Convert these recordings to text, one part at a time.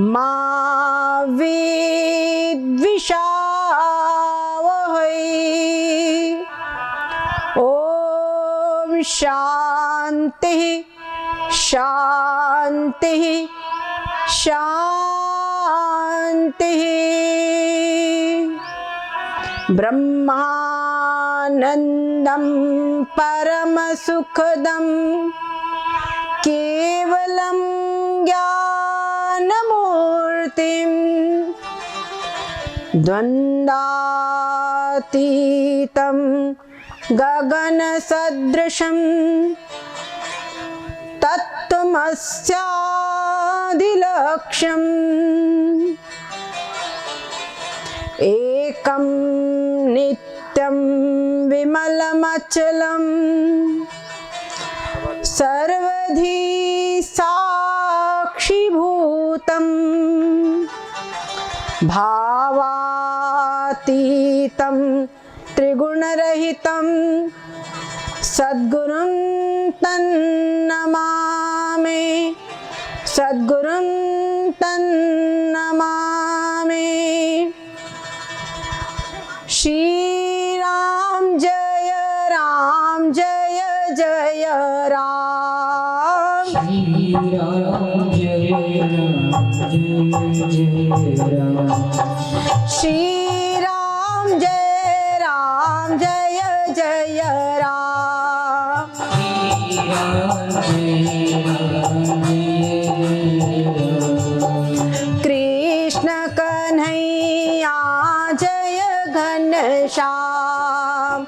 मा विद्विषावहै। ओम शांति शांति शांति। ब्रह्मानंदं परम सुखदं केवलं ज्ञानमूर्तिं द्वन्द्वातीतं गगनसदृशं तत्त्वमस्यादिलक्ष्यम् एकं नित्यं विमलमचलं सर्वधी साक्षिभूतं भावातीतं त्रिगुणरहितं सद्गुरुं तन्नमामि सद्गुरुं तन्नमामि। श्री राम जय जय राम। श्री राम जय राम। श्री राम जय राम। कृष्ण कन्हैया जय घनश्याम।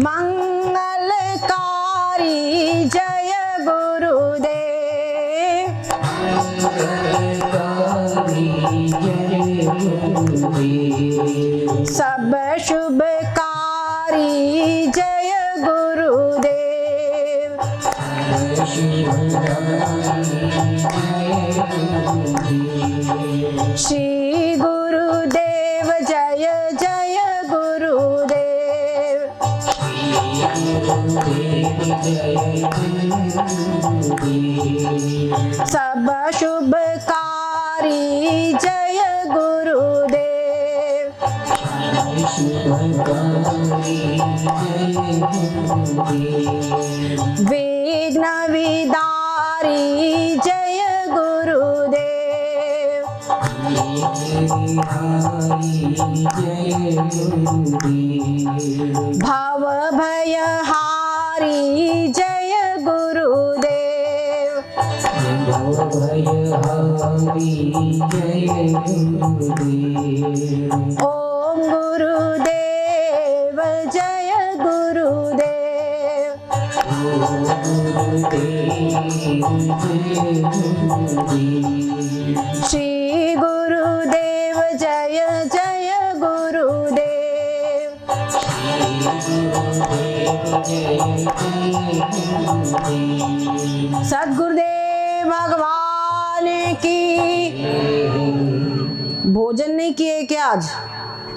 मंगलकारी जय गुरुदेव। सब शुभकारी जय गुरुदेव। श्री गुरुदेव जय जय गुरुदेव। सब शुभकारी जय गुरुदेव। विघ्न विदारी जय गुरुदेव। भव भयहारी जय गुरुदेव। ओम गुरुदेव जय गुरुदेव। श्री गुरुदेव जय जय गुरुदेव। सद्गुरुदेव भगवान की। भोजन नहीं किए क्या आज?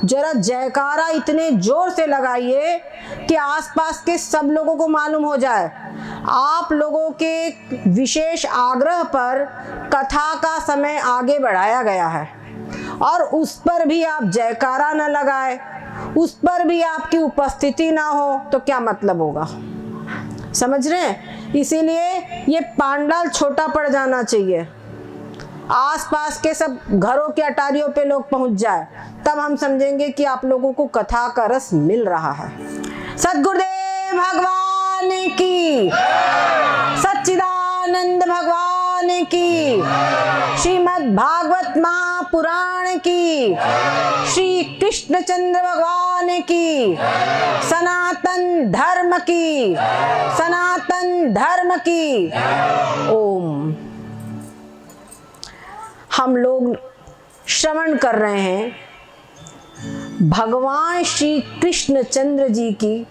जरा जयकारा इतने जोर से लगाइए कि आसपास के सब लोगों को मालूम हो जाए। आप लोगों के विशेष आग्रह पर कथा का समय आगे बढ़ाया गया है और उस पर भी आप जयकारा न लगाए, उस पर भी आपकी उपस्थिति ना हो तो क्या मतलब होगा? समझ रहे हैं? इसीलिए ये पांडाल छोटा पड़ जाना चाहिए। आसपास के सब घरों के अटारियों पे लोग पहुंच जाए, तब हम समझेंगे कि आप लोगों को कथा का रस मिल रहा है। सद्गुरुदेव भगवान की, सच्चिदानंद भगवान की, श्रीमद् भागवत महापुराण की, श्री कृष्णचंद्र भगवान की, सनातन धर्म की, सनातन धर्म की। ओम। हम लोग श्रवण कर रहे हैं भगवान श्री कृष्णचंद्र जी की,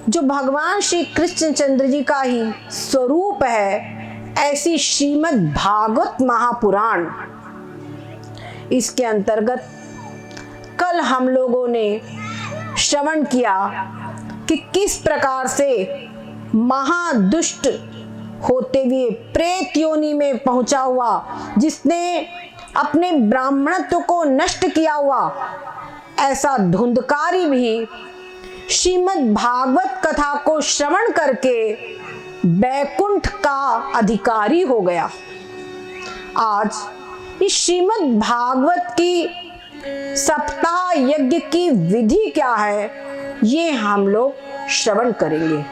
जो भगवान श्री कृष्णचंद्र जी का ही स्वरूप है, ऐसी श्रीमद् भागवत महापुराण। इसके अंतर्गत कल हम लोगों ने श्रवण किया कि किस प्रकार से महादुष्ट होते हुए प्रेत योनि में पहुंचा हुआ, जिसने अपने ब्राह्मणत्व को नष्ट किया हुआ, ऐसा धुंधकारी भी श्रीमद् भागवत कथा को श्रवण करके बैकुंठ का अधिकारी हो गया। आज इस श्रीमद् भागवत की सप्ताह यज्ञ की विधि क्या है, ये हम लोग श्रवण करेंगे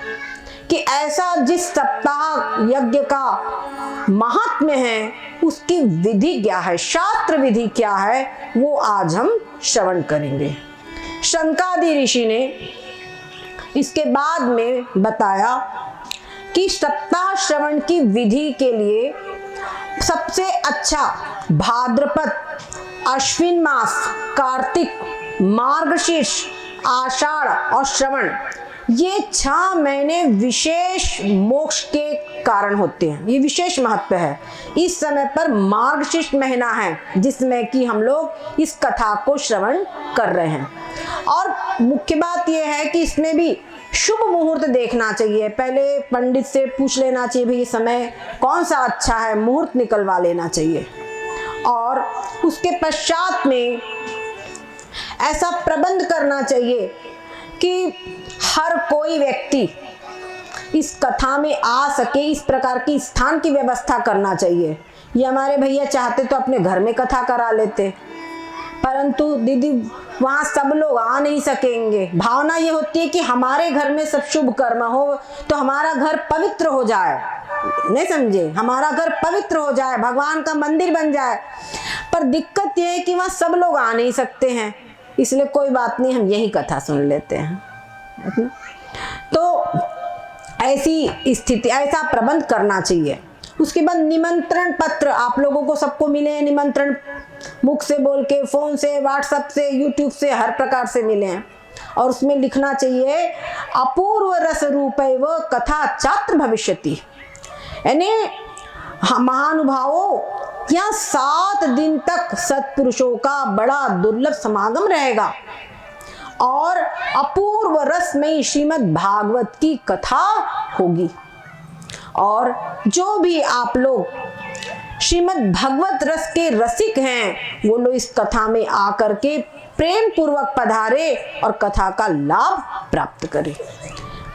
कि ऐसा जिस सप्ताह यज्ञ का महात्म्य है उसकी विधि क्या है, शास्त्र विधि क्या है, वो आज हम श्रवण करेंगे। शंकादि ऋषि ने इसके बाद में बताया कि सप्ताह श्रवण की विधि के लिए सबसे अच्छा भाद्रपद, अश्विन मास, कार्तिक, मार्गशीर्ष, आषाढ़ और श्रवण, ये 6 महीने विशेष मोक्ष के कारण होते हैं। ये विशेष महत्व है। इस समय पर मार्गशीर्ष महीना है जिसमें कि हम लोग इस कथा को श्रवण कर रहे हैं। और मुख्य बात यह है कि इसमें भी शुभ मुहूर्त देखना चाहिए। पहले पंडित से पूछ लेना चाहिए भाई समय कौन सा अच्छा है, मुहूर्त निकलवा लेना चाहिए। और उसके पश्चात में ऐसा प्रबंध करना चाहिए कि हर कोई व्यक्ति इस कथा में आ सके, इस प्रकार की स्थान की व्यवस्था करना चाहिए। ये हमारे भैया चाहते तो अपने घर में कथा करा लेते, परंतु दीदी वहाँ सब लोग आ नहीं सकेंगे। भावना ये होती है कि हमारे घर में सब शुभ कर्म हो तो हमारा घर पवित्र हो जाए, नहीं समझे, हमारा घर पवित्र हो जाए, भगवान का मंदिर बन जाए। पर दिक्कत ये है कि वहाँ सब लोग आ नहीं सकते हैं, इसलिए कोई बात नहीं, हम यही कथा सुन लेते हैं। तो ऐसी स्थिति, ऐसा प्रबंध करना चाहिए। उसके बाद निमंत्रण पत्र आप लोगों को सबको मिले हैं, निमंत्रण मुख से बोल के, फोन से, व्हाट्सएप से, यूट्यूब से, हर प्रकार से मिले हैं। और उसमें लिखना चाहिए अपूर्व रस रूपैव कथा चात्र भविष्यति, यानी महानुभावों यहाँ 7 दिन तक सत्पुरुषों का बड़ा दुर्लभ समागम रहेगा और अपूर्व रस में श्रीमद् भागवत की कथा होगी। और जो भी आप लोग श्रीमद् भागवत रस के रसिक हैं वो लोग इस कथा में आकर के प्रेम पूर्वक पधारे और कथा का लाभ प्राप्त करें।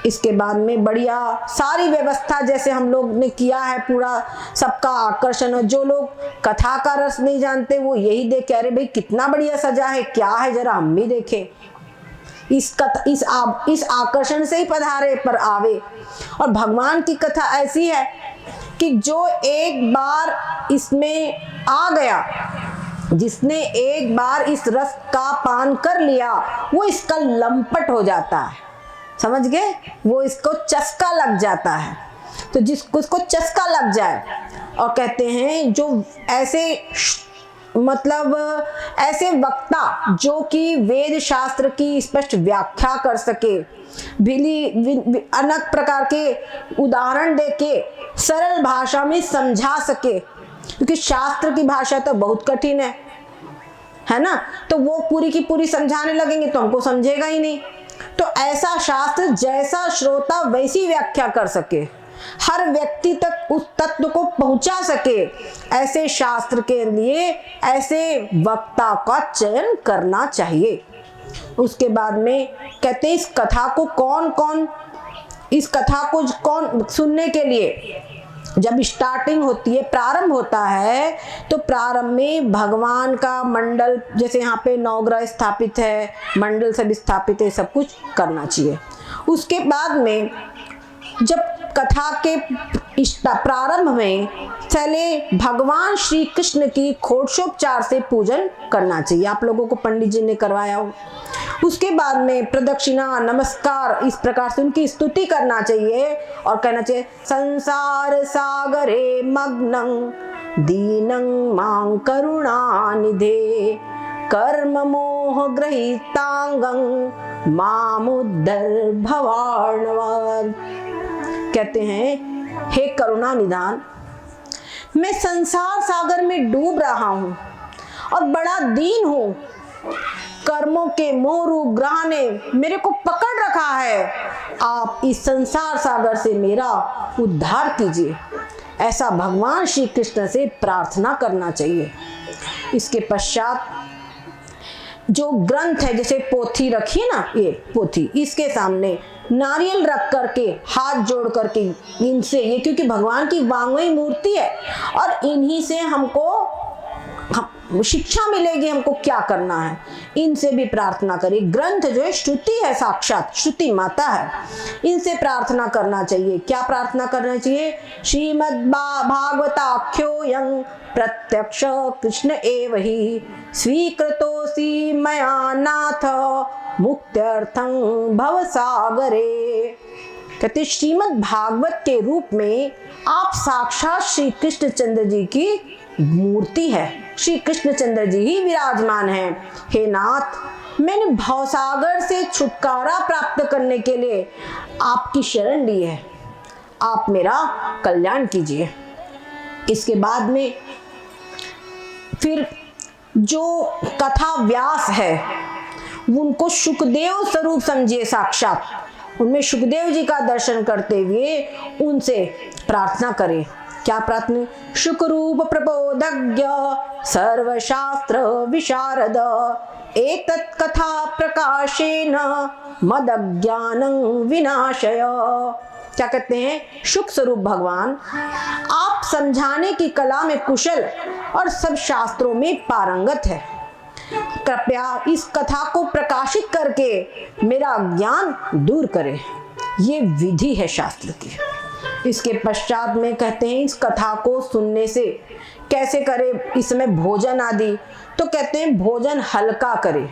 इसके बाद में बढ़िया सारी व्यवस्था जैसे हम लोग ने किया है, पूरा सबका आकर्षण। और जो लोग कथा का रस नहीं जानते वो यही देख के अरे भाई कितना बढ़िया सजा है, क्या है, जरा हम भी देखें। इस आकर्षण से ही पधारे पर आवे। और भगवान की कथा ऐसी है कि जो एक बार इसमें आ गया, जिसने एक बार इस रस का पान कर लिया, वो इसका लंपट हो जाता है, समझ गए, वो इसको चस्का लग जाता है। तो जिसको इसको चस्का लग जाए, और कहते हैं जो ऐसे मतलब ऐसे वक्ता जो कि वेद शास्त्र की स्पष्ट व्याख्या कर सके, अनेक प्रकार के उदाहरण देके सरल भाषा में समझा सके, क्योंकि शास्त्र की भाषा तो बहुत कठिन है ना, तो वो पूरी की पूरी समझाने लगेंगे तो हमको समझेगा ही नहीं। तो ऐसा शास्त्र जैसा श्रोता वैसी व्याख्या कर सके, हर व्यक्ति तक उस तत्व को पहुंचा सके, ऐसे शास्त्र के लिए ऐसे वक्ता का चयन करना चाहिए। उसके बाद में कहते हैं इस कथा को कौन सुनने के लिए, जब स्टार्टिंग होती है, प्रारंभ होता है, तो प्रारंभ में भगवान का मंडल, जैसे यहाँ पे नवग्रह स्थापित है, मंडल सब स्थापित है, सब कुछ करना चाहिए। उसके बाद में जब कथा के प्रारंभ में चले भगवान श्री कृष्ण की षोडशोपचार से पूजन करना चाहिए, आप लोगों को पंडित जी ने करवाया हो। उसके बाद में प्रदक्षिणा, नमस्कार, इस प्रकार से उनकी स्तुति करना चाहिए और कहना चाहिए संसार सागरे मग्नं दीनं मां करुणानिधे कर्म मोह ग्रहीतांगं मामुद्धर भवार्णव। कहते हैं हे करुणा निधान, मैं संसार सागर में डूब रहा हूं और बड़ा दीन हूं, कर्मों के मोह रूप ग्रह ने मेरे को पकड़ रखा है, आप इस संसार सागर से मेरा उद्धार कीजिए। ऐसा भगवान श्री कृष्ण से प्रार्थना करना चाहिए। इसके पश्चात जो ग्रंथ है, जैसे पोथी रखी है ना, ये पोथी, इसके सामने नारियल रख करके हाथ जोड़ करके इनसे, ये क्योंकि भगवान की वांगमयी मूर्ति है और इन्हीं से हमको शिक्षा मिलेगी हमको क्या करना है, इनसे भी प्रार्थना करिए। ग्रंथ जो है श्रुति है, साक्षात श्रुति माता है, इनसे प्रार्थना करना चाहिए। क्या प्रार्थना करना चाहिए? श्रीमद् भागवताख्योऽयं प्रत्यक्ष कृष्ण एव हि स्वीकृतोऽसि मया नाथ मुक्त्यर्थं भवसागरे। कहते श्रीमद् भागवत के रूप में आप साक्षात श्री कृष्ण चंद्र जी की मूर्ति है, श्री कृष्ण चंद्र जी ही विराजमान हैं। हे नाथ, मैंने भवसागर से छुटकारा प्राप्त करने के लिए आपकी शरण ली है, आप मेरा कल्याण कीजिए। इसके बाद में फिर जो कथा व्यास है उनको सुखदेव स्वरूप समझिए, साक्षात उनमें सुखदेव जी का दर्शन करते हुए उनसे प्रार्थना करें। क्या प्रार्थना? शुकरूप प्रबोधज्ञ सर्वशास्त्र विशारद एतत् कथा प्रकाशेन मदज्ञानं विनाशय। क्या कहते हैं? सुख स्वरूप भगवान, आप समझाने की कला में कुशल और सब शास्त्रों में पारंगत है। कृपया इस कथा को प्रकाशित करके मेरा ज्ञान दूर करें। ये विधि है शास्त्र की। इसके पश्चात में कहते हैं इस कथा को सुनने से कैसे करे, इसमें भोजन आदि, तो कहते हैं भोजन हल्का करे,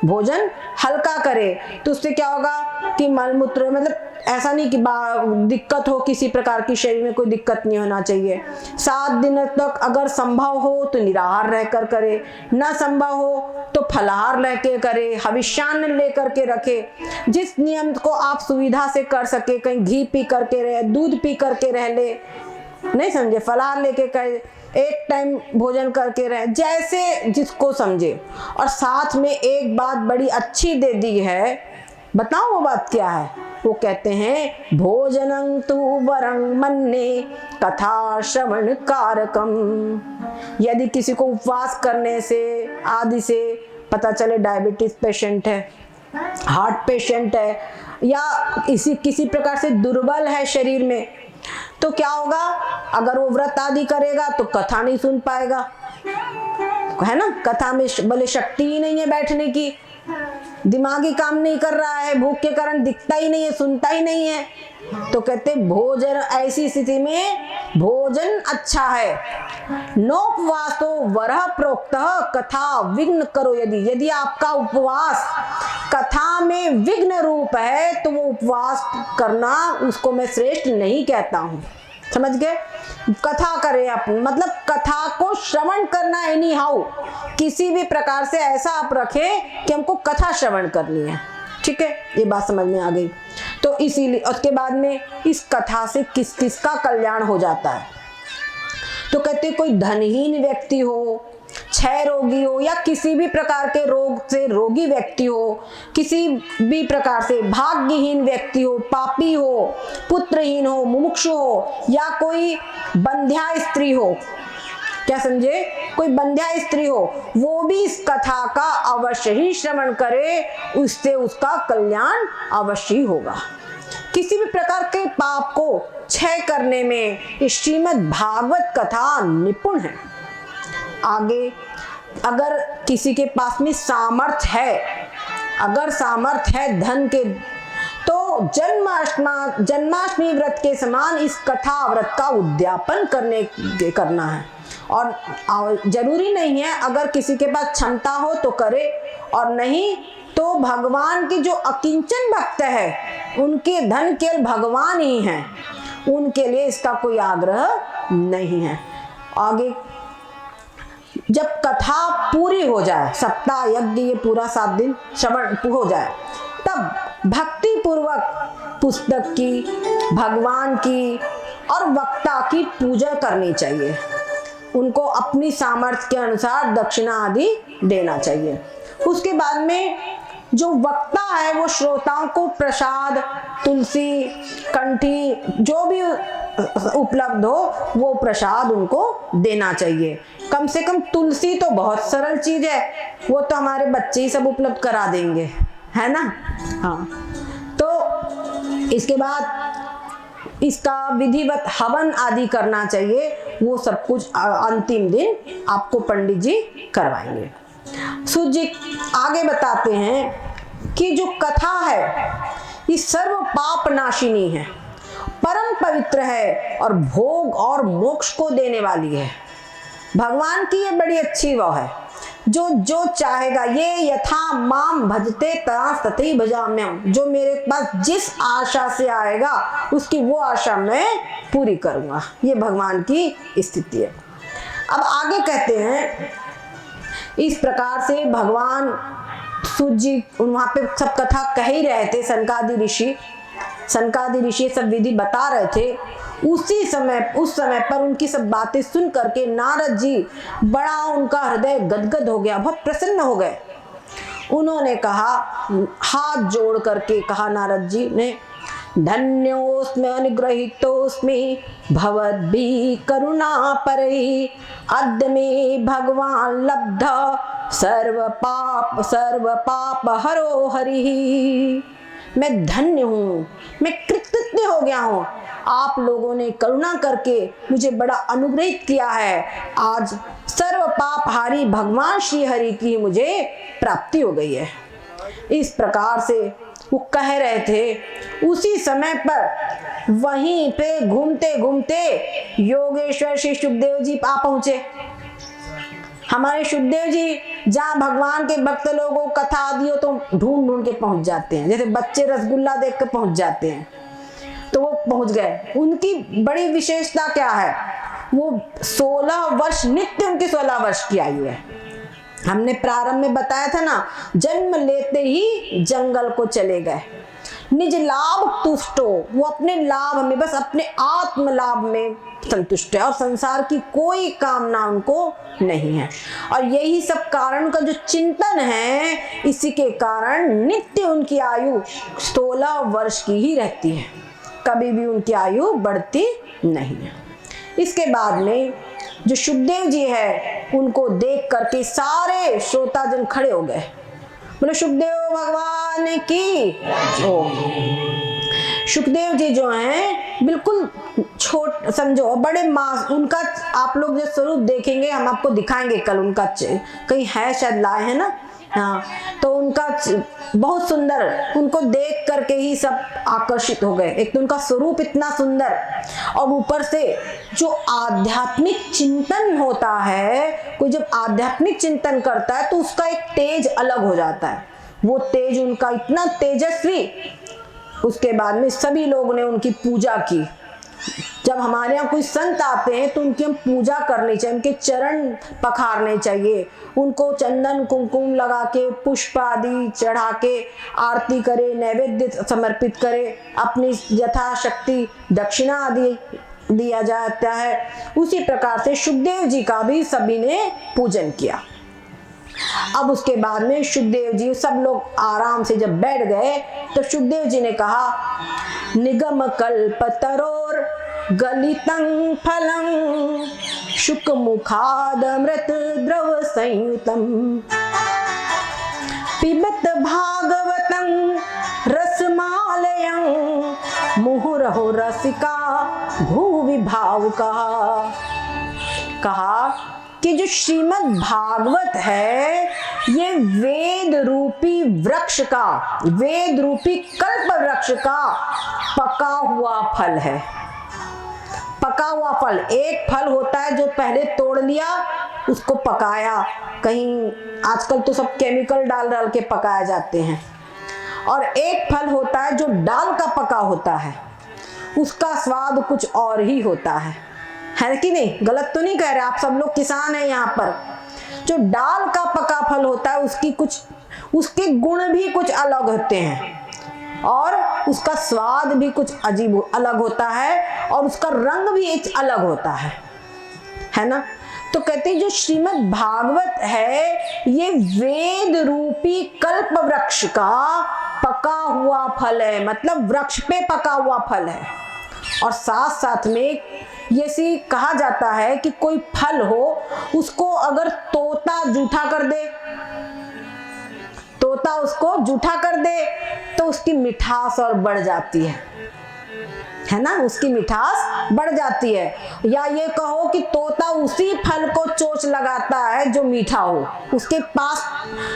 भोजन हल्का करे तो उससे क्या होगा कि मलमूत्र, मतलब ऐसा नहीं कि दिक्कत हो, किसी प्रकार की शरीर में कोई दिक्कत नहीं होना चाहिए। 7 दिन तक अगर संभव हो तो निराहार रहकर करे, न संभव हो तो फलाहार लेके करे, हविष्यान्न लेकर के रखे। जिस नियम को आप सुविधा से कर सके, कहीं घी पी करके रहे, दूध पी करके रह ले, नहीं समझे, फलाहार लेके करे, एक टाइम भोजन करके रहे, जैसे जिसको समझे। और साथ में एक बात बड़ी अच्छी दे दी है, बताओ वो बात क्या है? वो कहते हैं भोजनं तु वरं मन्ये कथा श्रवण कारकम। यदि किसी को उपवास करने से आदि से पता चले डायबिटीज पेशेंट है, हार्ट पेशेंट है, या किसी प्रकार से दुर्बल है शरीर में, तो क्या होगा? अगर वो व्रत आदि करेगा तो कथा नहीं सुन पाएगा, है ना। कथा में भले शक्ति ही नहीं है बैठने की, दिमागी काम नहीं कर रहा है, भूख के कारण दिखता ही नहीं है, सुनता ही नहीं है, तो कहते भोजन, ऐसी स्थिति में भोजन अच्छा है। नोपवासो वरः प्रोक्तः कथा विघ्न करो। यदि आपका उपवास कथा में विघ्न रूप है तो वो उपवास करना, उसको मैं श्रेष्ठ नहीं कहता हूँ, समझ गए। कथा करे आप, मतलब कथा को श्रवण करना एनी हाउ, किसी भी प्रकार से ऐसा आप रखें कि हमको कथा श्रवण करनी है, ठीक है, ये बात समझ में आ गई। तो इसीलिए उसके बाद में इस कथा से किस किस का कल्याण हो जाता है? तो कहते कोई धनहीन व्यक्ति हो, क्षय रोगी हो, या किसी भी प्रकार के रोग से रोगी व्यक्ति हो, किसी भी प्रकार से भाग्यहीन व्यक्ति हो, पापी हो, पुत्रहीन हो, मुमुक्षु हो, या कोई बंध्या स्त्री हो, क्या समझे, कोई बंध्या स्त्री हो, वो भी इस कथा का अवश्य ही श्रवण करे, उससे उसका कल्याण अवश्य ही होगा। किसी भी प्रकार के पाप को क्षय करने में श्रीमद् भागवत कथा निपुण है। आगे अगर किसी के पास में सामर्थ्य है, अगर सामर्थ्य है धन के, तो जन्माष्टमी व्रत के समान इस कथा व्रत का उद्यापन करना है। और जरूरी नहीं है, अगर किसी के पास क्षमता हो तो करे, और नहीं तो भगवान के जो अकिंचन भक्त है, उनके धन केवल भगवान ही हैं, उनके लिए इसका कोई आग्रह नहीं है। आगे जब कथा पूरी हो जाए, सप्ताह यज्ञ ये पूरा 7 दिन श्रवण हो जाए, तब भक्ति पूर्वक पुस्तक की, भगवान की और वक्ता की पूजा करनी चाहिए। उनको अपनी सामर्थ्य के अनुसार दक्षिणा आदि देना चाहिए। उसके बाद में जो वक्ता है वो श्रोताओं को प्रसाद, तुलसी, कंठी जो भी उपलब्ध हो वो प्रसाद उनको देना चाहिए। कम से कम तुलसी तो बहुत सरल चीज है, वो तो हमारे बच्चे ही सब उपलब्ध करा देंगे, है ना। हाँ, तो इसके बाद इसका विधिवत हवन आदि करना चाहिए, वो सब कुछ अंतिम दिन आपको पंडित जी करवाएंगे। सूत जी आगे बताते हैं कि जो कथा है ये सर्व पाप नाशिनी है, परम पवित्र है और भोग और मोक्ष को देने वाली है। भगवान की ये बड़ी अच्छी वो है, जो जो चाहेगा, ये यथा माम भजते तथै भजाम्यहम्, जो मेरे पास जिस आशा से आएगा उसकी वो आशा मैं पूरी करूंगा। ये भगवान की स्थिति है। अब आगे कहते हैं, इस प्रकार से भगवान सूत जी वहां पे सब कथा कह ही रहे थे, सनकादि ऋषि सब विधि बता रहे थे। उस समय पर उनकी सब बातें सुन करके नारद जी बड़ा उनका हृदय गदगद हो गया, बहुत प्रसन्न हो गए। उन्होंने कहा, हाथ जोड़ करके कहा नारद जी ने, धन्योस्मि अनुग्रहीतोस्मि भवद्भिः करुणा परैः, अद्य मे भगवान लब्ध सर्व पाप हरो हरिः। मैं धन्य हूँ, मैं कृतज्ञ हो गया हूँ, आप लोगों ने करुणा करके मुझे बड़ा अनुग्रहित किया है। आज सर्व पापहारी भगवान श्री हरि की मुझे प्राप्ति हो गई है। इस प्रकार से वो कह रहे थे। उसी समय पर वहीं पे घूमते घूमते योगेश्वर श्री सुखदेव जी आ पहुंचे। हमारे सुखदेव जी जहाँ भगवान के भक्त लोगों कथा आदि हो तो ढूंढ ढूंढ के पहुंच जाते हैं, जैसे बच्चे रसगुल्ला देख के पहुंच जाते हैं, तो वो पहुंच गए। उनकी बड़ी विशेषता क्या है, वो 16 वर्ष, नित्य उनकी 16 वर्ष की आयु है। हमने प्रारंभ में बताया था ना, जन्म लेते ही जंगल को चले गए। निज लाभ तुष्टो, वो अपने लाभ में, बस अपने आत्म लाभ में संतुष्ट है और संसार की कोई कामना उनको नहीं है। और यही सब कारण का जो चिंतन है, इसी के कारण नित्य उनकी आयु 16 वर्ष की ही रहती है, कभी भी उनकी आयु बढ़ती नहीं है। इसके बाद में जो सुखदेव जी है उनको देख करके सारे श्रोताजन खड़े हो गए, बोले सुखदेव भगवान की। सुखदेव जी जो हैं बिल्कुल छोट समझो, बड़े मास, उनका आप लोग जो स्वरूप देखेंगे, हम आपको दिखाएंगे कल, उनका कहीं है शायद लाए है ना, हाँ, तो उनका बहुत सुंदर, उनको देख करके ही सब आकर्षित हो गए। एक तो उनका स्वरूप इतना सुंदर, और ऊपर से जो आध्यात्मिक चिंतन होता है, कोई जब आध्यात्मिक चिंतन करता है तो उसका एक तेज अलग हो जाता है, वो तेज उनका इतना तेजस्वी। उसके बाद में सभी लोगों ने उनकी पूजा की। जब हमारे यहाँ कोई संत आते हैं तो उनकी हम पूजा करनी चाहिए, उनके चरण पखारने चाहिए, उनको चंदन कुमकुम लगा के, पुष्प आदि चढ़ा के आरती करे, नैवेद्य समर्पित करे, अपनी यथाशक्ति दक्षिणा आदि दिया जाता है। उसी प्रकार से सुखदेव जी का भी सभी ने पूजन किया। अब उसके बाद में सुखदेव जी, सब लोग आराम से जब बैठ गए तो सुखदेव जी ने कहा, निगम कल्पतरोर गलितं फलं शुक मुखादमृत द्रव संयुतम पिबत भागवतं रसमालयं मुहुरहो रसिका भूवि भावुका। कहा कि जो श्रीमद् भागवत है ये वेद रूपी वृक्ष का, वेद रूपी कल्प वृक्ष का पका हुआ फल है। पका हुआ फल, एक फल होता है जो पहले तोड़ लिया, उसको पकाया, कहीं आजकल तो सब केमिकल डाल डाल के पकाए जाते हैं, और एक फल होता है जो डाल का पका होता है, उसका स्वाद कुछ और ही होता है कि नहीं? गलत तो नहीं कह रहे, आप सब लोग किसान हैं यहाँ पर। जो डाल का पका फल होता है उसकी कुछ, उसके गुण भी कुछ अलग होते हैं और उसका स्वाद भी कुछ अजीब अलग होता है और उसका रंग भी एक अलग होता है ना। तो कहते हैं जो श्रीमद् भागवत है ये वेद रूपी कल्प वृक्ष का पका हुआ फल है, मतलब वृक्ष पे पका हुआ फल है। और साथ साथ में ये सी कहा जाता है कि कोई फल हो उसको अगर तोता जूठा कर दे, तोता उसको जूठा कर दे तो उसकी मिठास और बढ़ जाती है ना, उसकी मिठास बढ़ जाती है। या ये कहो कि तोता उसी फल को चोंच लगाता है जो मीठा हो, उसके पास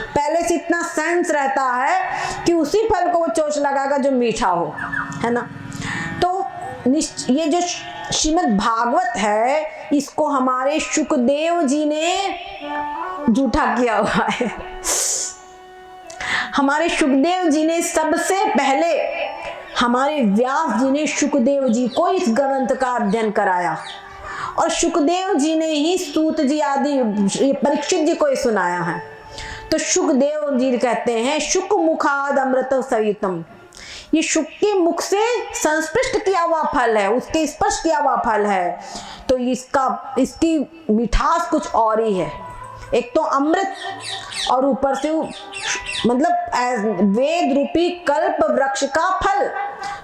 पहले से इतना सेंस रहता है कि उसी फल को वो चोंच लगाएगा जो मीठा हो, है ना। तो ये जो श्रीमद् भागवत है इसको हमारे शुकदेव जी ने जूठा किया हुआ है। हमारे शुकदेव जी ने सबसे पहले, हमारे व्यास जी ने शुकदेव जी को इस ग्रंथ का अध्ययन कराया और शुकदेव जी ने ही सूत जी आदि परीक्षित जी को सुनाया है। तो शुकदेव जी कहते हैं शुक मुखाद अमृत सवितम, ये शुक के मुख से संस्पृष्ट किया हुआ फल है, उसके स्पर्श किया हुआ फल है। तो इसकी मिठास कुछ और ही है, एक तो अमृत और ऊपर से मतलब वेद रूपी कल्प वृक्ष का फल,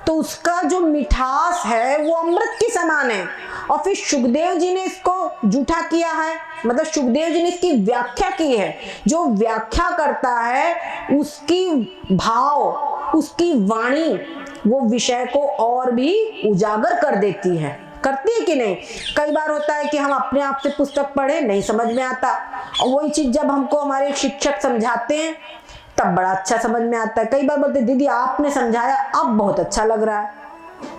तो उसका जो मिठास है वो अमृत के समान है। और फिर शुकदेव जी ने इसको जूठा किया है, मतलब शुकदेव जी ने इसकी व्याख्या की है। जो व्याख्या करता है उसकी भाव, उसकी वाणी वो विषय को और भी उजागर कर देती है, करती है कि नहीं। कई बार होता है कि हम अपने आप से पुस्तक पढ़े नहीं समझ में आता, और वही चीज जब हमको हमारे शिक्षक समझाते हैं तब बड़ा अच्छा समझ में आता है। कई बार बोलते दीदी आपने समझाया अब बहुत अच्छा लग रहा है,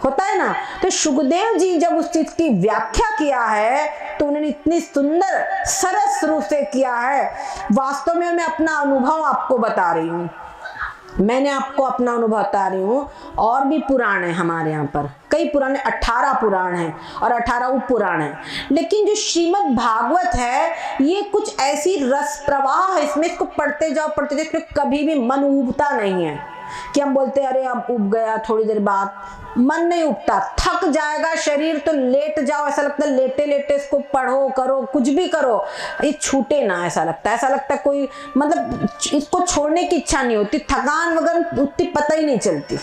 होता है ना। तो शुकदेव जी जब उस चीज की व्याख्या किया है तो उन्होंने इतनी सुंदर सरस रूप से किया है। वास्तव में मैं अपना अनुभव आपको बता रही हूँ, मैंने आपको अपना अनुभव बता रही हूँ। और भी पुराण है हमारे यहाँ पर, कई पुराने 18 पुराण हैं और 18 उप पुराण हैं। लेकिन जो श्रीमद् भागवत है ये कुछ ऐसी रस प्रवाह है इसमें, इसको पढ़ते जाओ इसमें कभी भी मन उबता नहीं है कि हम बोलते अरे अब उब गया, थोड़ी देर बाद मन नहीं उबता। थक जाएगा शरीर तो लेट जाओ, ऐसा लगता है लेटे लेटे इसको पढ़ो करो कुछ भी करो ये छूटे ना, ऐसा लगता है कोई मतलब इसको छोड़ने की इच्छा नहीं होती, थकान वगैरह उतनी पता ही नहीं चलती।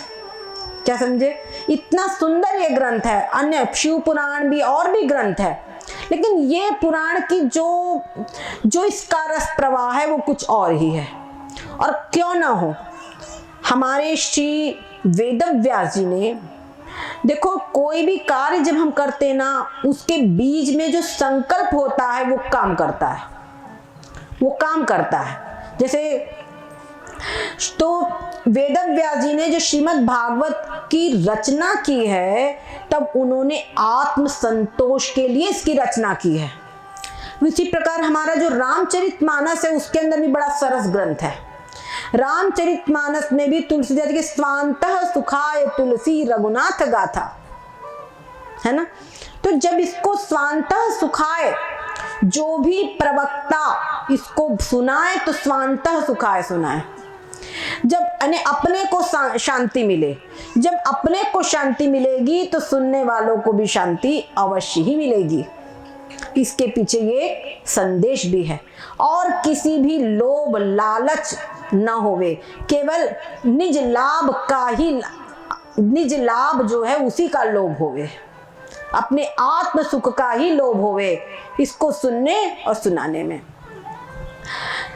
क्या समझे, इतना सुंदर ये ग्रंथ है। अन्य शिव पुराण भी और भी ग्रंथ है, लेकिन ये पुराण की जो इसका रस प्रवाह है वो कुछ और ही है। और क्यों ना हो, हमारे श्री वेदव्यास जी ने देखो कोई भी कार्य जब हम करते ना उसके बीज में जो संकल्प होता है वो काम करता है, वो काम करता है। जैसे तो वेदव्यास जी ने जो श्रीमद् भागवत की रचना की है तब उन्होंने आत्म संतोष के लिए इसकी रचना की है। इसी प्रकार हमारा जो रामचरितमानस है उसके अंदर भी बड़ा सरस ग्रंथ है। रामचरितमानस में भी तुलसीदास के स्वांतः सुखाय तुलसी रघुनाथ गाथा, है ना। तो जब इसको स्वांतः सुखाय, जो भी प्रवक्ता इसको सुनाए तो स्वांतः सुखाय सुनाए। जब अपने को शांति मिले, जब अपने को शांति मिलेगी तो सुनने वालों को भी शांति अवश्य ही मिलेगी। इसके पीछे ये संदेश भी है। और किसी भी लोभ लालच न होवे, केवल निज लाभ का ही, निज लाभ जो है उसी का लोभ होवे, अपने आत्म सुख का ही लोभ होवे इसको सुनने और सुनाने में।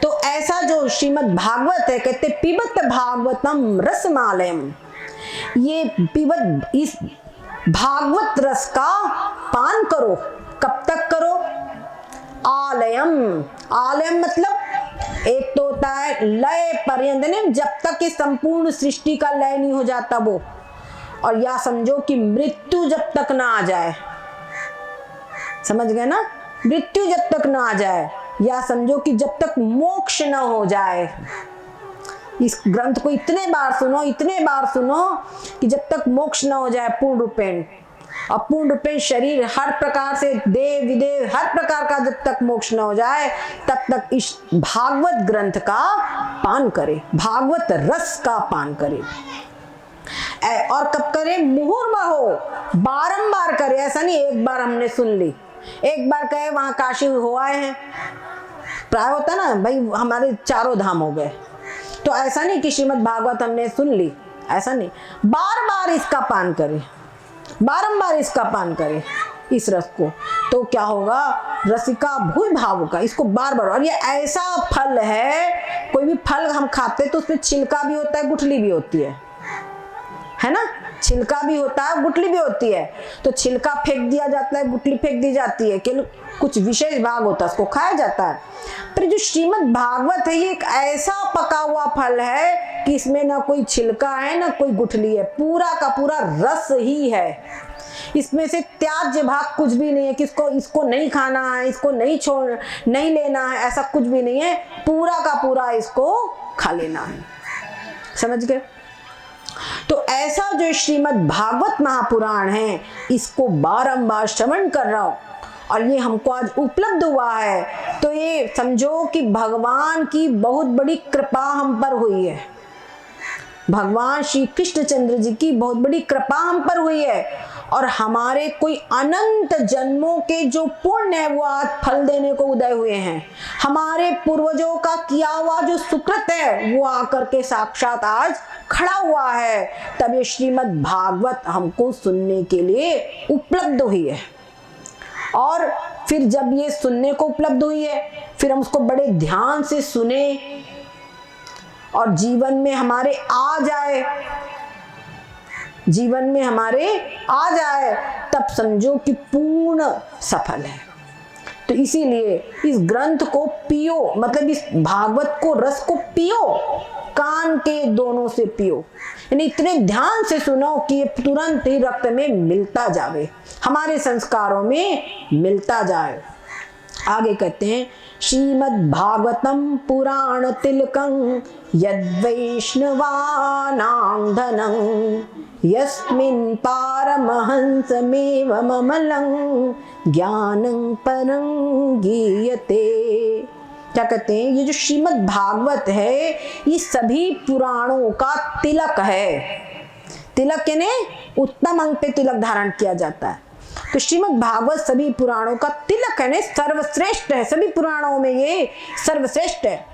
तो ऐसा जो श्रीमद् भागवत है, कहते पिबत भागवतम रसमालयम, ये पिबत इस भागवत रस का पान करो। कब तक करो, आलयम, आलयम मतलब एक तो होता है लय पर्यंत, जब तक ये संपूर्ण सृष्टि का लय नहीं हो जाता वो, और या समझो कि मृत्यु जब तक ना आ जाए, समझ गए ना, मृत्यु जब तक ना आ जाए, या समझो कि जब तक मोक्ष ना हो जाए। इस ग्रंथ को इतने बार सुनो कि जब तक मोक्ष ना हो जाए पूर्ण रूपेण, और पूर्ण रूपेण शरीर हर प्रकार से देव विदेव हर प्रकार का जब तक मोक्ष न हो जाए तब तक इस भागवत ग्रंथ का पान करे, भागवत रस का पान करे। और कब करे, मुहुर्मुहु, बारंबार करे। ऐसा नहीं एक बार हमने सुन ली एक बार कहे वहां काशी हो आए हैं, प्राय होता ना भाई हमारे चारों धाम हो गए। तो ऐसा नहीं कि श्रीमद् भागवत हमने सुन ली, ऐसा नहीं, बार बार इसका पान करें, बारंबार इसका पान करें इस रस को, तो क्या होगा, रसिका भूय भाव का, इसको बार बार। और ये ऐसा फल है, कोई भी फल हम खाते तो उसमें छिलका भी होता है, गुठली भी होती है ना, छिलका भी होता है, गुठली भी होती है। तो छिलका फेंक दिया जाता है, गुठली फेंक दी जाती है, केवल कुछ विशेष भाग होता है उसको खाया जाता है। पर जो श्रीमद् भागवत है ये एक ऐसा पका हुआ फल है कि इसमें ना कोई छिलका है ना कोई गुठली है, पूरा का पूरा रस ही है। इसमें से त्याज्य भाग कुछ भी नहीं है कि इसको नहीं खाना है, इसको नहीं लेना है, ऐसा कुछ भी नहीं है, पूरा का पूरा इसको खा लेना है। समझ गए? तो ऐसा जो श्रीमद् भागवत महापुराण है, इसको बारंबार श्रवण कर रहा हूं और ये हमको आज उपलब्ध हुआ है, तो ये समझो कि भगवान की बहुत बड़ी कृपा हम पर हुई है। भगवान श्री कृष्णचंद्र जी की बहुत बड़ी कृपा हम पर हुई है और हमारे कोई अनंत जन्मों के जो पुण्य है वो आज फल देने को उदय हुए हैं। हमारे पूर्वजों का किया हुआ जो सुकृत है वो आकर के साक्षात आज खड़ा हुआ है, तब ये श्रीमद् भागवत हमको सुनने के लिए उपलब्ध हुई है। और फिर जब ये सुनने को उपलब्ध हुई है, फिर हम उसको बड़े ध्यान से सुने और जीवन में हमारे आ जाए, जीवन में हमारे आ जाए, तब समझो कि पूर्ण सफल है। तो इसीलिए इस ग्रंथ को पियो, मतलब इस भागवत को रस को पियो, कान के दोनों से पियो, यानी इतने ध्यान से सुनो कि ये तुरंत ही रक्त में मिलता जावे, हमारे संस्कारों में मिलता जाए। आगे कहते हैं, श्रीमद् भागवतम पुराण तिलकं यद्वैष्णवानां धनं यस्मिन् पारमहंसमेव ममलं ज्ञानं परं गीयते। क्या कहते हैं, ये जो श्रीमद् भागवत है ये सभी पुराणों का तिलक है। तिलक यानी उत्तम अंग पे तिलक धारण किया जाता है। तो श्रीमद् भागवत सभी पुराणों का तिलक है, सर्वश्रेष्ठ है, सभी पुराणों में ये सर्वश्रेष्ठ है।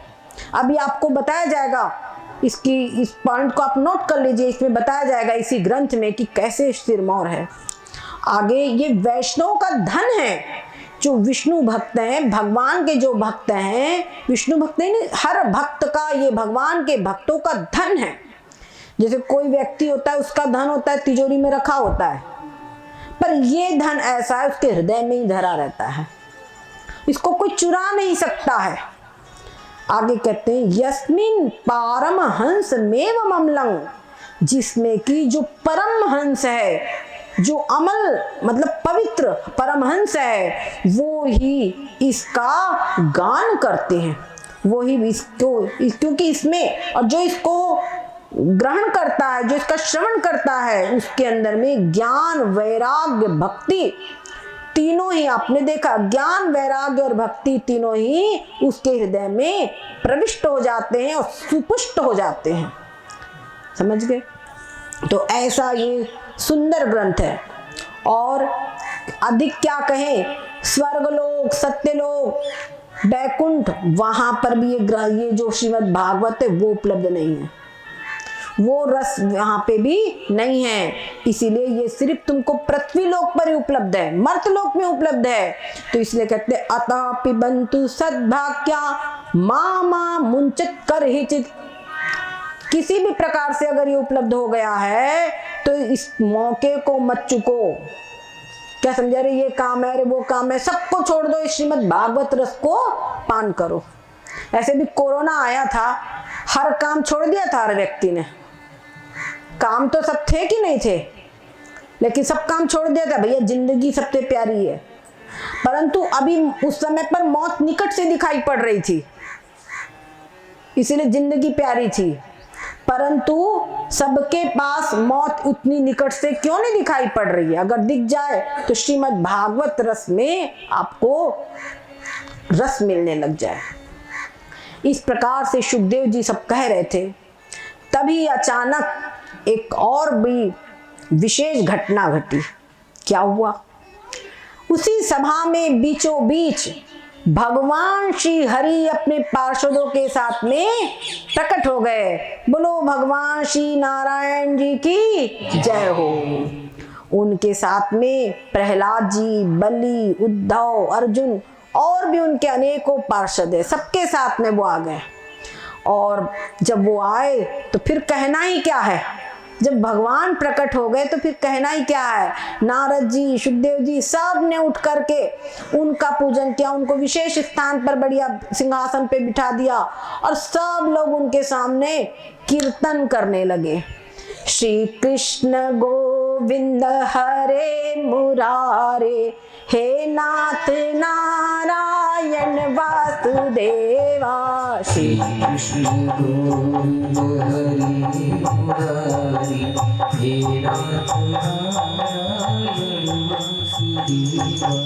अभी आपको बताया जाएगा, इसकी इस पॉइंट को आप नोट कर लीजिए, इसमें बताया जाएगा इसी ग्रंथ में कि कैसे सिरमौर है। आगे ये वैष्णव का धन है, जो विष्णु भक्त हैं, भगवान के जो भक्त हैं, विष्णु भक्त नहीं, हर भक्त का, ये भगवान के भक्तों का धन है। जैसे कोई व्यक्ति होता है उसका धन होता है तिजोरी में रखा होता है, पर ये धन ऐसा है उसके हृदय में ही धरा रहता है, इसको कोई चुरा नहीं सकता है। आगे कहते हैं, यस्मिन् पारम हंस मेव ममलं, जिसमें कि जो परम हंस है, जो अमल मतलब पवित्र परमहंस है, वो ही इसका गान करते हैं, वो ही इसको, क्योंकि इसमें, और जो इसको ग्रहण करता है, जो इसका श्रवण करता है, उसके अंदर में ज्ञान वैराग्य भक्ति तीनों ही, आपने देखा, ज्ञान वैराग्य और भक्ति तीनों ही उसके हृदय में प्रविष्ट हो जाते हैं और सुपुष्ट हो जाते हैं। समझ गए? तो ऐसा ये सुंदर ग्रंथ है। और अधिक क्या कहें, स्वर्गलोक, सत्यलोक, बैकुंठ, वहां पर भी ये जो श्रीमद् भागवत है वो उपलब्ध नहीं है, वो रस वहां पे भी नहीं है। इसीलिए ये सिर्फ तुमको पृथ्वी लोक पर ही उपलब्ध है, मर्तलोक में उपलब्ध है। तो इसलिए कहते हैं, अतः पिबन्तु सद्भाग्या मामा मुंचत कर ही चित। किसी भी प्रकार से अगर ये उपलब्ध हो गया है तो इस मौके को मत चुको। क्या समझा रहे, ये काम है, अरे वो काम है, सबको छोड़ दो, इस श्रीमद् भागवत रस को पान करो। ऐसे भी कोरोना आया था, हर काम छोड़ दिया था हर व्यक्ति ने, काम तो सब थे कि नहीं थे, लेकिन सब काम छोड़ दिया था, भैया जिंदगी सबसे प्यारी है। परंतु अभी उस समय पर मौत निकट से दिखाई पड़ रही थी, इसीलिए जिंदगी प्यारी थी। परंतु सबके पास मौत उतनी निकट से क्यों नहीं दिखाई पड़ रही है? अगर दिख जाए तो श्रीमद् भागवत रस में आपको रस मिलने लग जाए। इस प्रकार से सुखदेव जी सब कह रहे थे, तभी अचानक एक और भी विशेष घटना घटी। क्या हुआ? उसी सभा में बीचों बीच भगवान श्री हरि अपने पार्षदों के साथ में प्रकट हो गए। बोलो भगवान श्री नारायण जी की जय हो। उनके साथ में प्रहलाद जी, बलि, उद्धव, अर्जुन और भी उनके अनेकों पार्षद है, सबके साथ में वो आ गए। और जब वो आए तो फिर कहना ही क्या है, जब भगवान प्रकट हो गए तो फिर कहना ही क्या है। नारद जी, सुखदेव जी सब ने उठ करके उनका पूजन किया, उनको विशेष स्थान पर बढ़िया सिंहासन पे बिठा दिया और सब लोग उनके सामने कीर्तन करने लगे। श्री कृष्ण गोविंद हरे मुरारे, हे नाथ नारायण वासुदेवा। श्री कृष्ण गोविंद हरि मुरारी, हे नाथ नारायण वासुदेवा।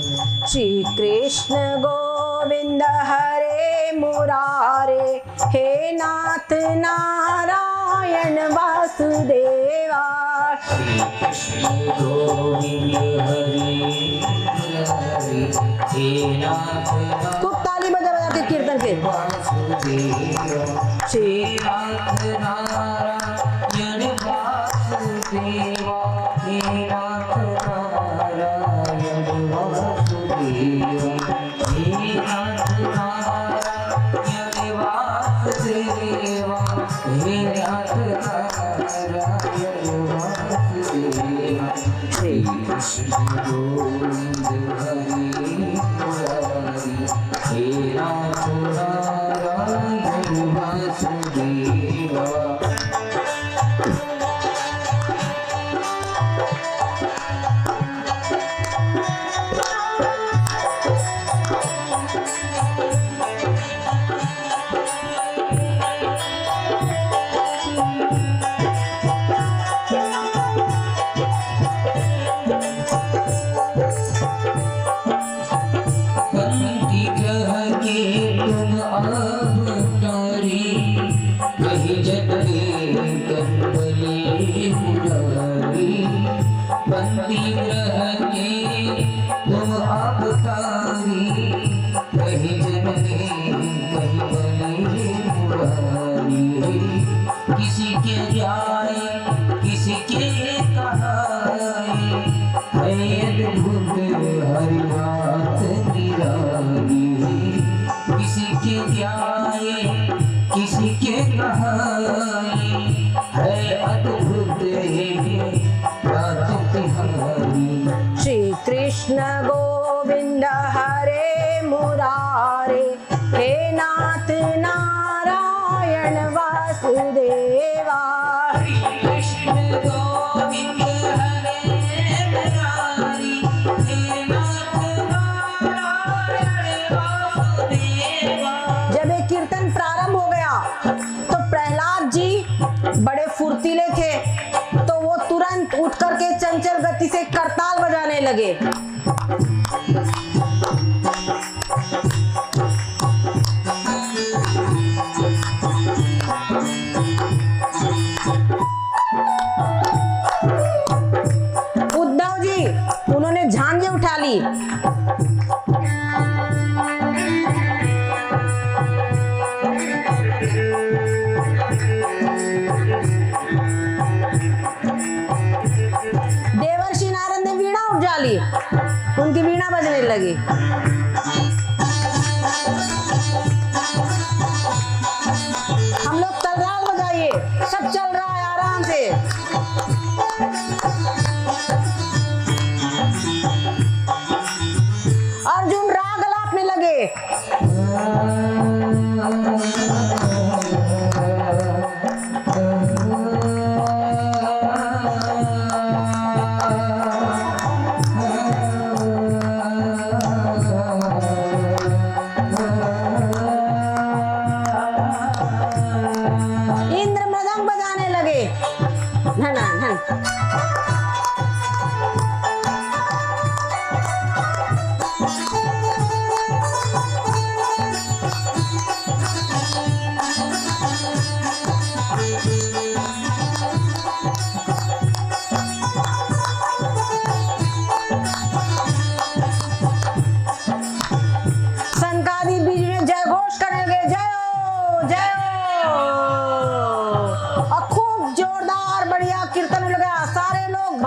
श्री कृष्ण गोविंद हरे मुरारे, हे नाथ नारायण वासुदेवा। कृष्ण गोविंद हरि मुरारी, हे नाथ खूब ताली बजा बजा के कीर्तन के। वासुदेवा। श्री नाथ नारायण वासुदेवा, हे नाथ नारायण वासुदेवा। हे नाथ नारायण वासुदेवा, हे नाथ नारायण वासुदेवा। श्री कृष्ण गोविंद हरि मुरारी, हे नाथ नारायण वासुदेवा। पंक्ति ग्रह के तुम अवतारी, कहीं जग में कंबले मुरारी। पंक्ति ग्रह के तुम अवतारी, कहीं जग में कंबले मुरारी। किसी के जाए किसी के कहाए, है अद्भुत हरि बात निराली। किसी के जाए किसी के कहाए, है अद्भुत बात तिहारी। श्री कृष्ण गोविंद हरे मुरारे, हे नाथ नारायण वासुदेवा। कृष्ण गोविंद हरे मुरारी, हे नाथ नारायण वासुदेवा। जब ये कीर्तन प्रारंभ हो गया तो प्रहलाद जी बड़े फुर्तीले थे, तो वो तुरंत उठ करके चंचल गति से करताल बजाने लगे। उद्धव जी उन्होंने झांझे उठा ली। देवर्षि नारद ने वीणा उठा ली, उनकी वीणा बजने लगी। हम लोग तलवार बजाइए, सब चल रहा है आराम से। अर्जुन राग अलापने लगे। इंद्र मृदंग बजाने लगे। धन धन।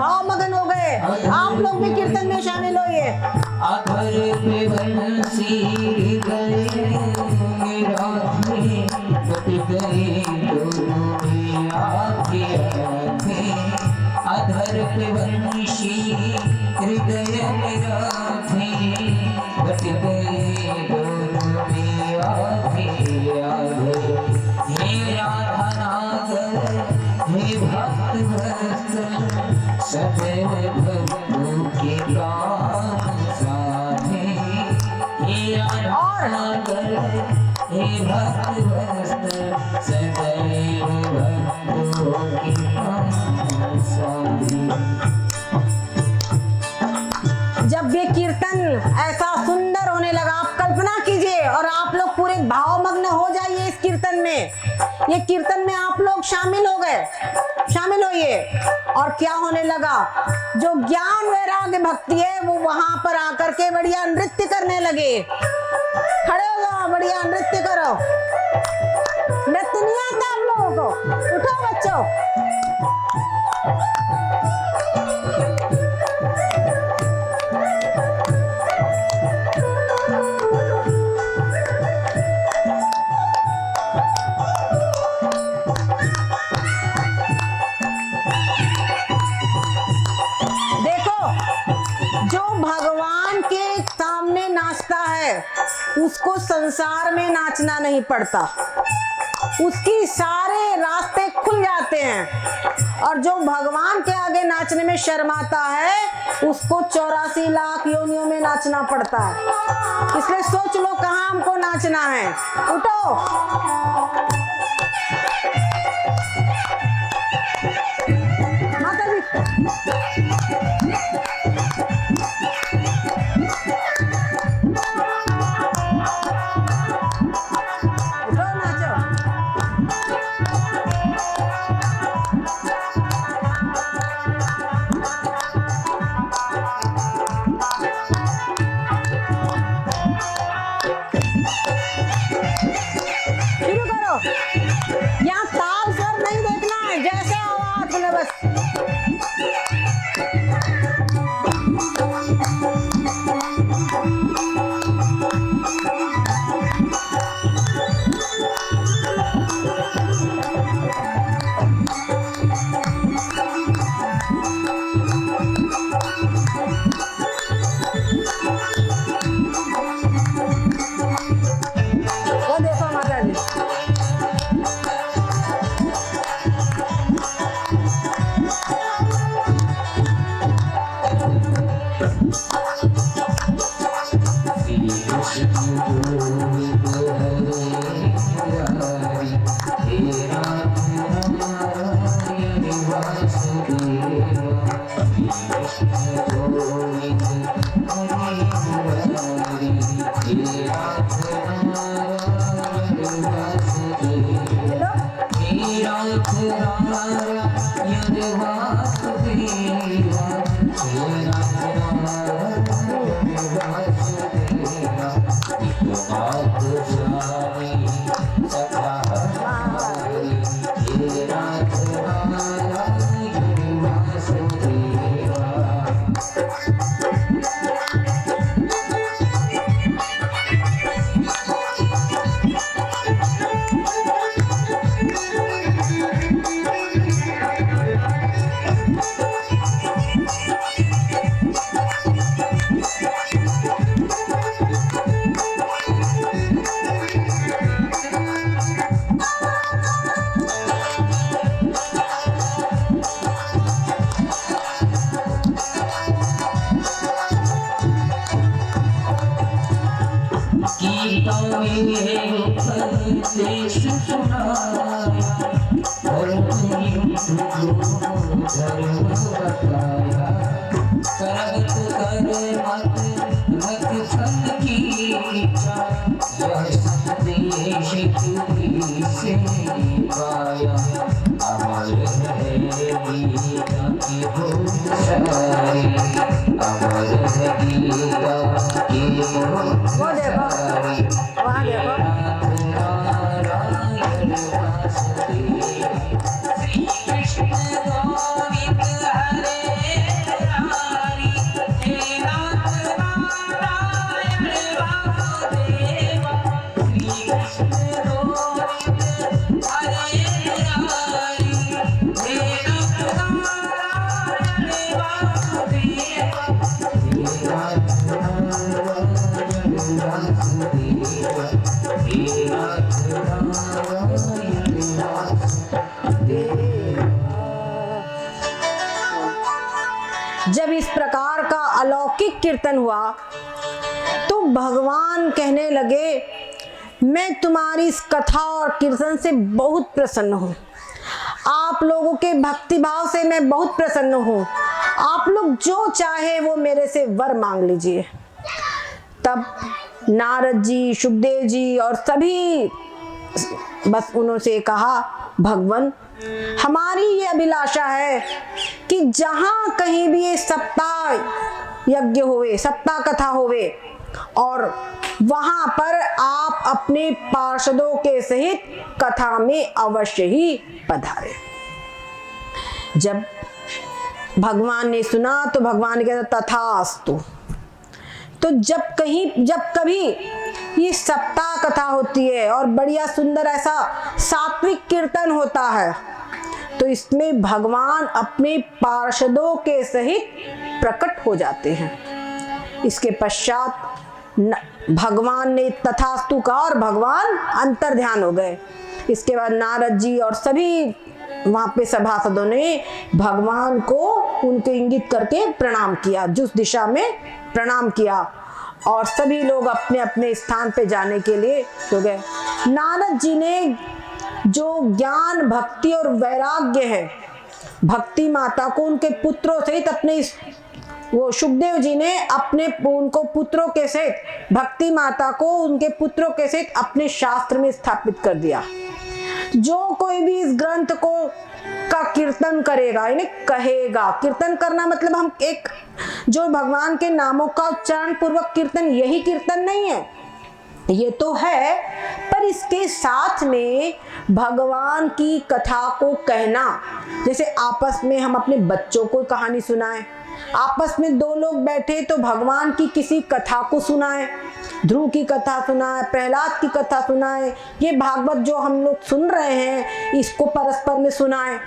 भावमग्न हो गए। आप लोग भी कीर्तन में शामिल होइए। अधर पे बंसी हृदय मेरा थे बट गए दोनों आपके हाथे। अधर पे बंसी हृदय मेरा थे बट गए दोनों आपके आधे। हे राधा नागर हे भक्त वत्सल सदैव भक्तों के प्राण साधे। हे राधा नागर हे भक्त वत्सल सदैव भक्तों के प्राण साधे। जब ये कीर्तन ऐसा सुंदर होने लगा, आप कल्पना कीजिए और आप लोग पूरे भावमग्न हो जाइए इस कीर्तन में। ये कीर्तन में आप लोग शामिल हो गए, शामिल होइए। और क्या होने लगा, जो ज्ञान वैराग्य भक्ति है वो वहां पर आकर के बढ़िया नृत्य करने लगे। खड़े हो जाओ, बढ़िया नृत्य करो। नृत्य नहीं आता आप लोगों को? उठो बच्चों। उसको संसार में नाचना नहीं पड़ता, उसकी सारे रास्ते खुल जाते हैं। और जो भगवान के आगे नाचने में शर्माता है उसको 84 लाख योनियों में नाचना पड़ता है। इसलिए सोच लो कहाँ हमको नाचना है। उठो। माता जी कृष्ण गोविंद हरे जब इस प्रकार का अलौकिक कीर्तन हुआ तो भगवान कहने लगे, मैं तुम्हारी इस कथा और कीर्तन से बहुत प्रसन्न हूँ, आप लोगों के भक्ति भाव से मैं बहुत प्रसन्न हूँ, आप लोग जो चाहे वो मेरे से वर मांग लीजिए। तब नारद जी, शुकदेव जी और सभी बस उन्होंने कहा, भगवान हमारी ये अभिलाषा है कि जहां कहीं भी ये सप्ताह यज्ञ होवे, सप्ताह कथा होवे और वहां पर आप अपने पार्षदों के सहित कथा में अवश्य ही पधारे। जब भगवान ने सुना तो भगवान ने कहा, तथास्तु। तो जब कभी ये सप्ताह कथा होती है और बढ़िया सुंदर ऐसा सात्विक कीर्तन होता है तो इसमें भगवान अपने पार्षदों के सहित प्रकट हो जाते हैं। इसके पश्चात भगवान ने तथास्तु कहा और भगवान अंतर ध्यान हो गए। इसके बाद नारद जी और सभी वहां पे सभासदों ने भगवान को उनके इंगित करके प्रणाम किया, जिस दिशा में प्रणाम किया और सभी लोग अपने अपने स्थान पे जाने के लिए हो गए। नारद जी ने जो ज्ञान, भक्ति और वैराग्य है, भक्ति माता को उनके पुत्रों सहित अपने वो शुकदेव जी ने उनको पुत्रों के सहित, भक्ति माता को उनके पुत्रों के सहित अपने शास्त्र में स्थापित कर दिया। जो कोई भी इस ग्रंथ का कीर्तन करेगा, यानी कहेगा, कीर्तन करना मतलब हम एक जो भगवान के नामों का उच्चारण पूर्वक कीर्तन, यही कीर्तन नहीं है, ये तो है, पर इसके साथ में भगवान की कथा को कहना। जैसे आपस में हम अपने बच्चों को कहानी सुनाएं, आपस में दो लोग बैठे तो भगवान की किसी कथा को सुनाएं, ध्रुव की कथा सुनाएं, प्रहलाद की कथा सुनाएं, ये भागवत जो हम लोग सुन रहे हैं इसको परस्पर में सुनाएं,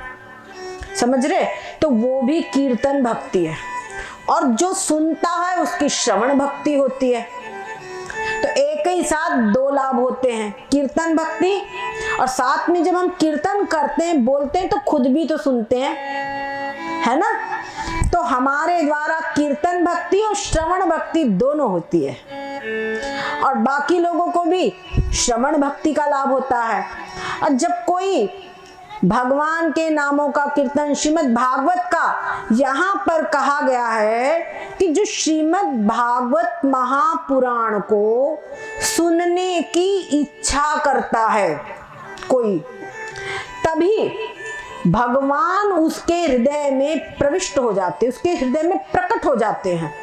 समझ रहे? तो वो भी कीर्तन भक्ति है और जो सुनता है उसकी श्रवण भक्ति होती है। तो एक ही साथ दो लाभ होते हैं, कीर्तन भक्ति और साथ में जब हम कीर्तन करते हैं, बोलते हैं तो खुद भी तो सुनते हैं, है ना? तो हमारे द्वारा कीर्तन भक्ति और श्रवण भक्ति दोनों होती है और बाकी लोगों को भी श्रवण भक्ति का लाभ होता है। और जब कोई भगवान के नामों का कीर्तन, श्रीमद् भागवत का यहाँ पर कहा गया है कि जो श्रीमद् भागवत महापुराण को सुनने की इच्छा करता है कोई, तभी भगवान उसके हृदय में प्रविष्ट हो जाते, उसके हृदय में प्रकट हो जाते हैं।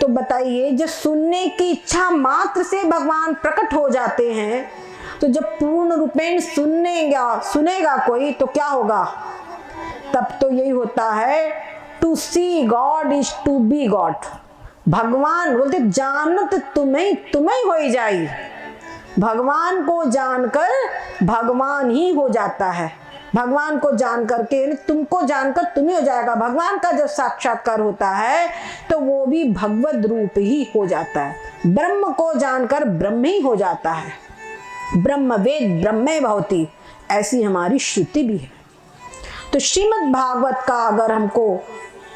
तो बताइए, जब सुनने की इच्छा मात्र से भगवान प्रकट हो जाते हैं तो जब पूर्ण रूपेण सुनेगा कोई तो क्या होगा? तब तो यही होता है, to see God is to be God. भगवान बोलते जानत तुम्हें हो ही जाई। भगवान को जानकर भगवान ही हो जाता है। भगवान को जान करके, तुमको जानकर तुम्हें हो जाएगा। भगवान का जब साक्षात्कार होता है तो वो भी भगवद रूप ही हो जाता है। ब्रह्म को जानकर ब्रह्म ही हो जाता है। ब्रह्म वेद ब्रह्मे भवति, ऐसी हमारी श्रुति भी है। तो श्रीमद् भागवत का अगर हमको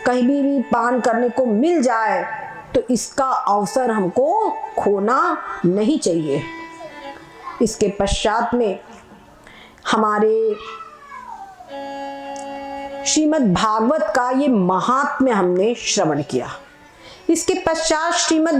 कहीं भी पान करने को मिल जाए तो इसका अवसर हमको खोना नहीं चाहिए। इसके पश्चात में हमारे श्रीमद् भागवत का ये महात्म्य हमने श्रवण किया। इसके पश्चात श्रीमद्